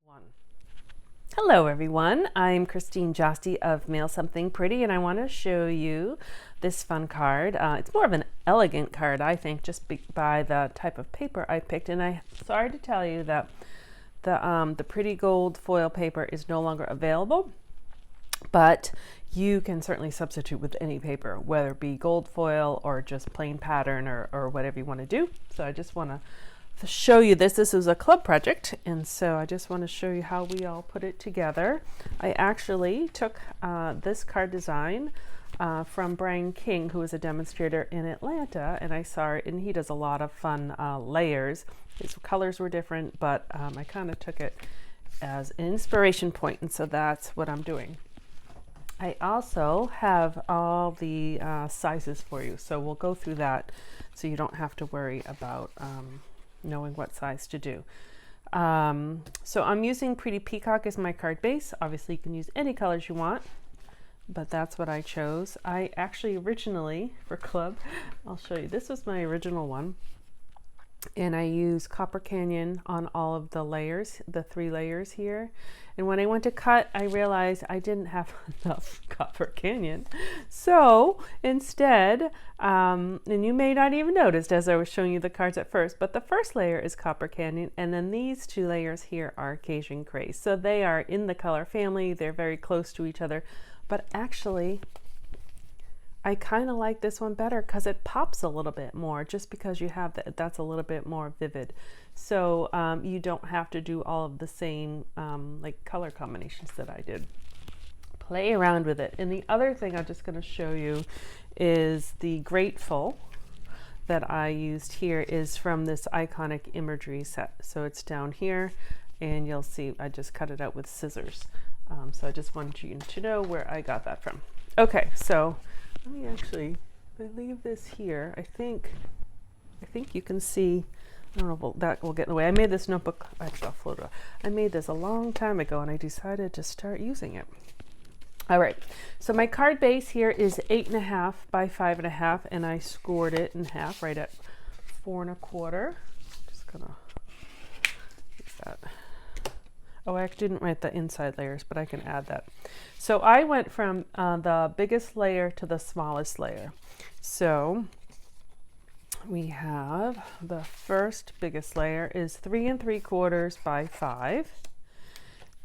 One. Hello everyone, I'm Christine Josty of Mail Something Pretty, and I want to show you this fun card. It's more of an elegant card, I think, just by the type of paper I picked. And I'm sorry to tell you that the pretty gold foil paper is no longer available, but you can certainly substitute with any paper, whether it be gold foil or just plain pattern or whatever you want to do. So I just want to show you this. This is a club project, and so I just want to show you how we all put it together. I actually took this card design from Brian King, who is a demonstrator in Atlanta, and I saw it, and he does a lot of fun layers. His colors were different, but I kind of took it as an inspiration point, and so that's what I'm doing. I also have all the sizes for you, so we'll go through that so you don't have to worry about knowing what size to do. So I'm using Pretty Peacock as my card base. Obviously you can use any colors you want, but that's what I chose. I actually originally, for club, I'll show you, this was my original one, and I used Copper Canyon on all of the layers, the 3 layers here. And when I went to cut, I realized I didn't have enough Copper Canyon. So instead, and you may not even noticed as I was showing you the cards at first, but the first layer is Copper Canyon, and then these 2 layers here are Cajun Craze. So they are in the color family, they're very close to each other, but actually I kind of like this one better because it pops a little bit more, just because you have that's a little bit more vivid. So you don't have to do all of the same like color combinations that I did. Play around with it. And the other thing I'm just going to show you is the Grateful that I used here is from this Iconic Imagery set. So it's down here, and you'll see I just cut it out with scissors. So I just wanted you to know where I got that from. Okay, so let me actually, if I leave this here, I think you can see, I don't know if that will get in the way. I made this notebook, actually I'll float it off. I made this a long time ago, and I decided to start using it. All right, so my card base here is 8.5 by 5.5, and I scored it in half right at 4 1/4. Just gonna use that. Oh, I didn't write the inside layers, but I can add that. So I went from the biggest layer to the smallest layer. So we have the first biggest layer is 3 3/4 by 5.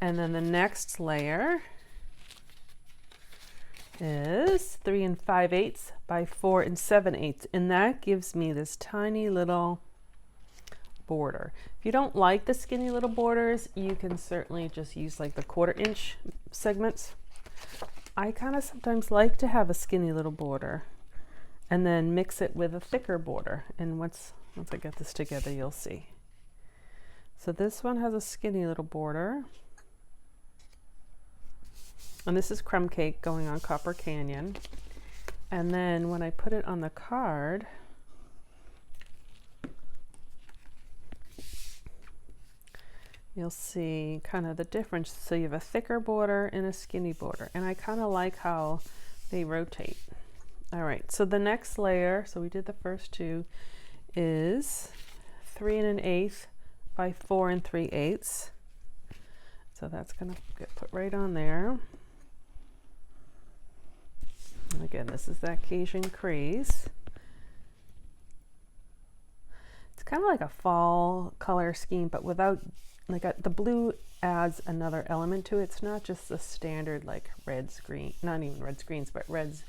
And then the next layer is 3 5/8 by 4 7/8. And that gives me this tiny little border. If you don't like the skinny little borders, you can certainly just use like the 1/4 inch segments. I kind of sometimes like to have a skinny little border and then mix it with a thicker border. And once I get this together, you'll see. So this one has a skinny little border. And this is Crumb Cake going on Copper Canyon. And then when I put it on the card, you'll see kind of the difference. So you have a thicker border and a skinny border, and I kind of like how they rotate. All right, so the next layer, so we did the first 2, is 3 1/8 by 4 3/8. So that's gonna get put right on there. And again, this is that Cajun Craze. It's kind of like a fall color scheme, but without, like the blue adds another element to it. It's not just the standard like reds, green, not even reds, greens, but reds,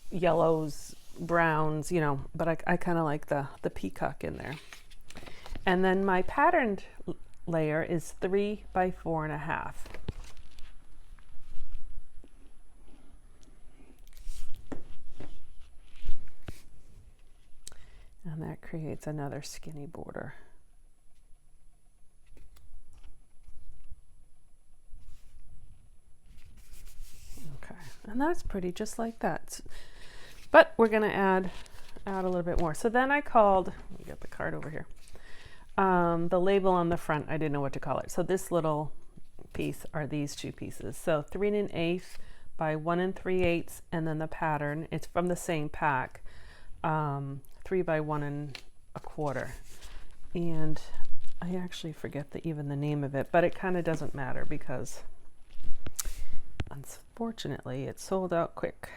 yellows, browns, you know, but I kind of like the peacock in there. And then my patterned layer is 3 by 4.5. And that creates another skinny border. And that's pretty, just like that. But we're going to add a little bit more. So then I called, let me get the card over here, the label on the front, I didn't know what to call it. So this little piece are these 2 pieces. So 3 1/8 by 1 3/8, and then the pattern, it's from the same pack, 3 by 1 1/4. And I actually forget even the name of it, but it kind of doesn't matter because unfortunately it sold out quick.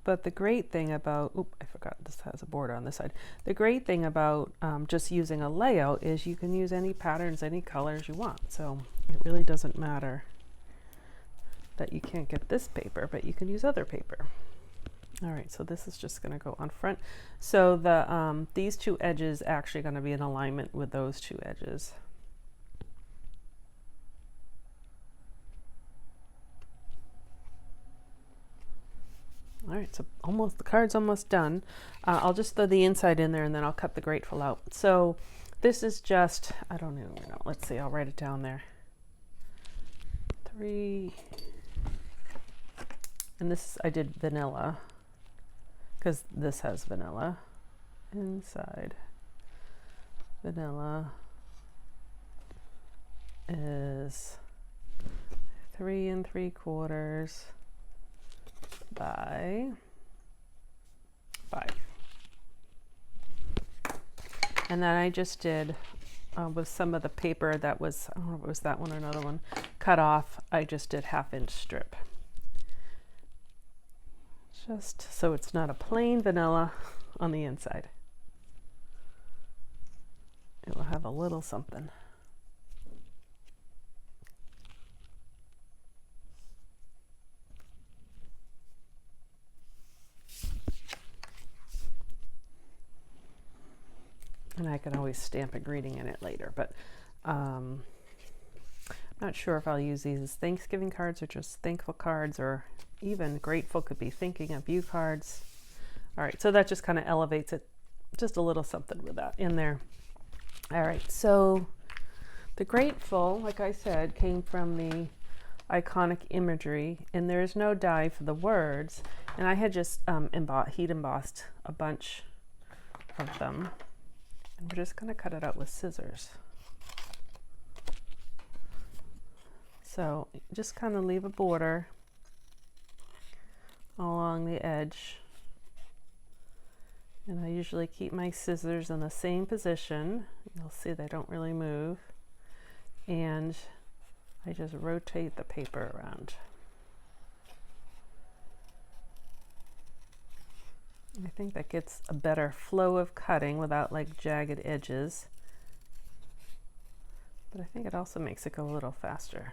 But the great thing about, I forgot this has a border on this side. The great thing about just using a layout is you can use any patterns, any colors you want. So it really doesn't matter that you can't get this paper, but you can use other paper. All right, so this is just going to go on front. So the these two edges actually going to be in alignment with those two edges. All right, so the card's almost done. I'll just throw the inside in there and then I'll cut the grateful out. So this is just, I don't even know, let's see, I'll write it down there. 3, and this, I did vanilla, because this has vanilla. Inside vanilla is 3 3/4 by 5. And then I just did with some of the paper that was, I don't know if it was that one or another one, cut off, I just did 1/2 inch strip. Just so it's not a plain vanilla on the inside. It will have a little something. And I can always stamp a greeting in it later, but I'm not sure if I'll use these as Thanksgiving cards or just thankful cards, or even grateful could be thinking of you cards. All right, so that just kind of elevates it, just a little something with that in there. All right, so the grateful, like I said, came from the Iconic Imagery, and there is no die for the words, and I had just heat embossed a bunch of them. And we're just going to cut it out with scissors. So just kind of leave a border along the edge. And I usually keep my scissors in the same position. You'll see they don't really move. And I just rotate the paper around. I think that gets a better flow of cutting without like jagged edges. But I think it also makes it go a little faster.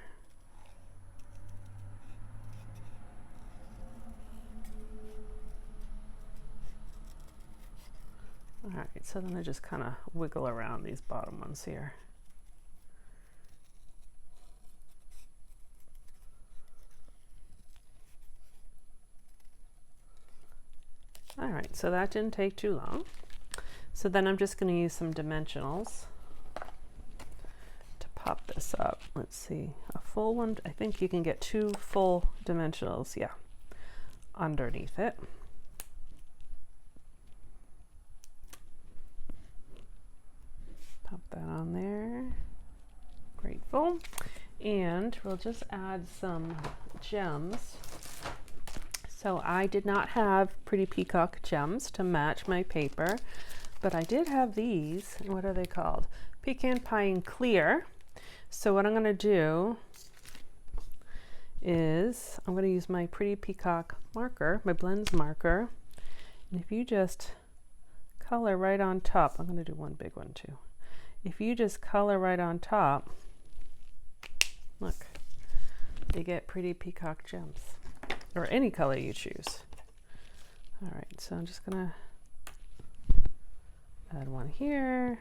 All right, so then I just kind of wiggle around these bottom ones here. All right, so that didn't take too long. So then I'm just going to use some dimensionals to pop this up. Let's see, a full one. I think you can get 2 full dimensionals, yeah, underneath it. Pop that on there. Grateful. And we'll just add some gems. So I did not have Pretty Peacock gems to match my paper, but I did have these. What are they called? Pecan Pie Clear. So what I'm going to do is I'm going to use my Pretty Peacock marker, my blends marker. And if you just color right on top, I'm going to do one big one too. If you just color right on top, look, you get Pretty Peacock gems. Or any color you choose. All right, so I'm just gonna add one here,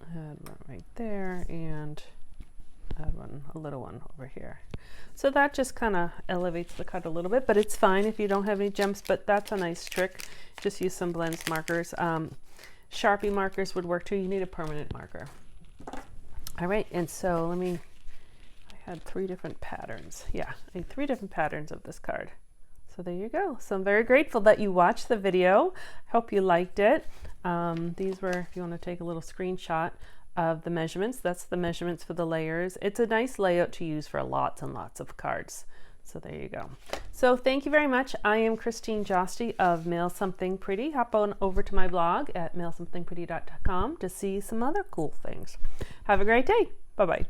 add one right there, and add one, a little one over here. So that just kind of elevates the cut a little bit, but it's fine if you don't have any gems, but that's a nice trick. Just use some blends markers. Sharpie markers would work too. You need a permanent marker. All right, and so I had 3 different patterns. Yeah, I had 3 different patterns of this card. So there you go. So I'm very grateful that you watched the video. Hope you liked it. These were, if you want to take a little screenshot of the measurements, that's the measurements for the layers. It's a nice layout to use for lots and lots of cards. So there you go. So thank you very much. I am Christine Josty of Mail Something Pretty. Hop on over to my blog at mailsomethingpretty.com to see some other cool things. Have a great day. Bye-bye.